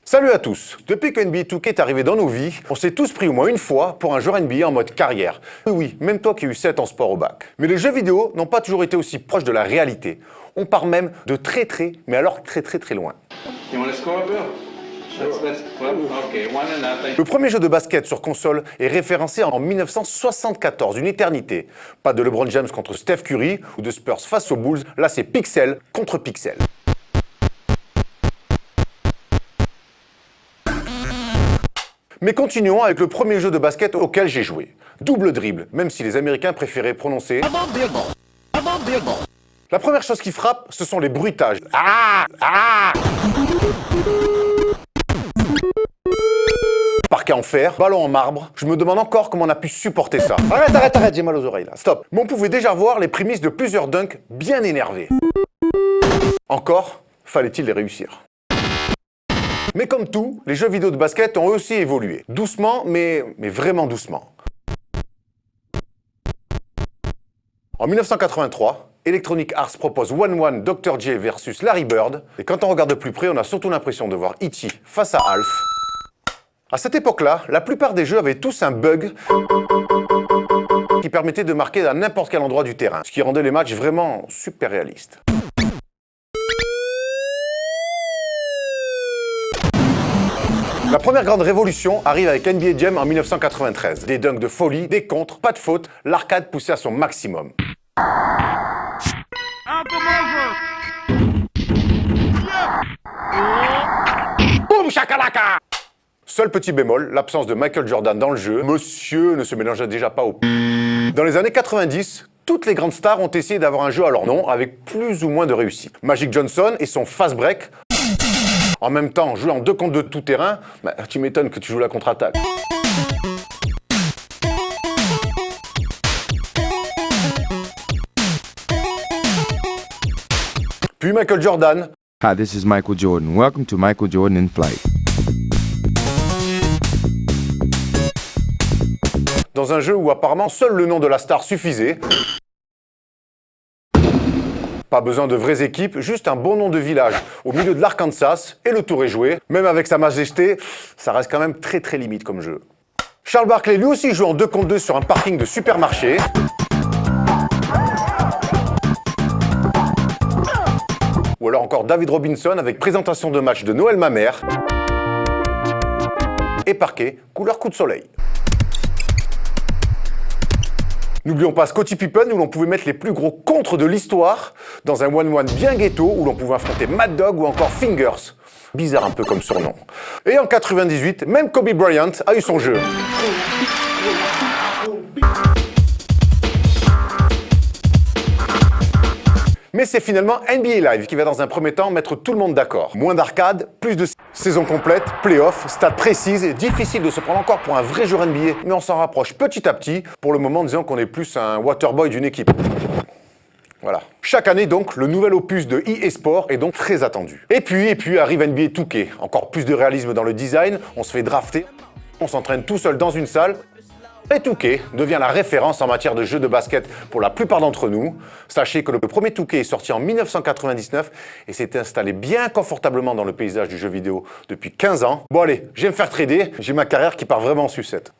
Salut à tous. Depuis que NBA 2K est arrivé dans nos vies, on s'est tous pris au moins une fois pour un joueur NBA en mode carrière. Oui, même toi qui as eu 7 en sport au bac. Mais les jeux vidéo n'ont pas toujours été aussi proches de la réalité. On part même de très, mais alors très loin. Le premier jeu de basket sur console est référencé en 1974, une éternité. Pas de LeBron James contre Steph Curry ou de Spurs face aux Bulls, là c'est pixel contre pixel. Mais continuons avec le premier jeu de basket auquel j'ai joué. Double dribble, même si les Américains préféraient prononcer... La première chose qui frappe, ce sont les bruitages. Parquet en fer, ballon en marbre, je me demande encore comment on a pu supporter ça. Arrête, j'ai mal aux oreilles là, stop. Mais on pouvait déjà voir les prémices de plusieurs dunks bien énervés. Encore, fallait-il les réussir. Mais comme tout, les jeux vidéo de basket ont aussi évolué. Doucement, mais vraiment doucement. En 1983, Electronic Arts propose 1-1 Dr. J versus Larry Bird. Et quand on regarde de plus près, on a surtout l'impression de voir E.T. face à Alf. À cette époque-là, la plupart des jeux avaient tous un bug qui permettait de marquer à n'importe quel endroit du terrain, ce qui rendait les matchs vraiment super réalistes. La première grande révolution arrive avec NBA Jam en 1993. Des dunks de folie, des contres, pas de faute, l'arcade poussée à son maximum. Boum shakalaka! Seul petit bémol, l'absence de Michael Jordan dans le jeu. Monsieur ne se mélangeait déjà pas au... Dans les années 90, toutes les grandes stars ont essayé d'avoir un jeu à leur nom avec plus ou moins de réussite. Magic Johnson et son fast break. En même temps, jouer en 2 contre 2 de tout terrain, tu m'étonnes que tu joues la contre-attaque. Puis Michael Jordan. Hi, this is Michael Jordan. Welcome to Michael Jordan in Flight. Dans un jeu où apparemment seul le nom de la star suffisait. Pas besoin de vraies équipes, juste un bon nom de village au milieu de l'Arkansas et le tour est joué. Même avec sa majesté, ça reste quand même très limite comme jeu. Charles Barkley lui aussi joue en 2 contre 2 sur un parking de supermarché. Ou alors encore David Robinson avec présentation de match de Noël ma mère. Et parquet, couleur coup de soleil. N'oublions pas Scottie Pippen où l'on pouvait mettre les plus gros contres de l'histoire dans un 1-1 bien ghetto où l'on pouvait affronter Mad Dog ou encore Fingers. Bizarre un peu comme surnom. Et en 98, même Kobe Bryant a eu son jeu. Mais c'est finalement NBA Live qui va dans un premier temps mettre tout le monde d'accord. Moins d'arcade, plus de saison complète, playoff, stats précises, difficile de se prendre encore pour un vrai joueur NBA, mais on s'en rapproche petit à petit. Pour le moment, disons qu'on est plus un waterboy d'une équipe. Voilà. Chaque année donc, le nouvel opus de EA Sports est donc très attendu. Et puis arrive NBA 2K. Encore plus de réalisme dans le design, on se fait drafter, on s'entraîne tout seul dans une salle. Et 2K devient la référence en matière de jeux de basket pour la plupart d'entre nous. Sachez que le premier 2K est sorti en 1999 et s'est installé bien confortablement dans le paysage du jeu vidéo depuis 15 ans. Bon allez, je vais me faire trader, j'ai ma carrière qui part vraiment en sucette.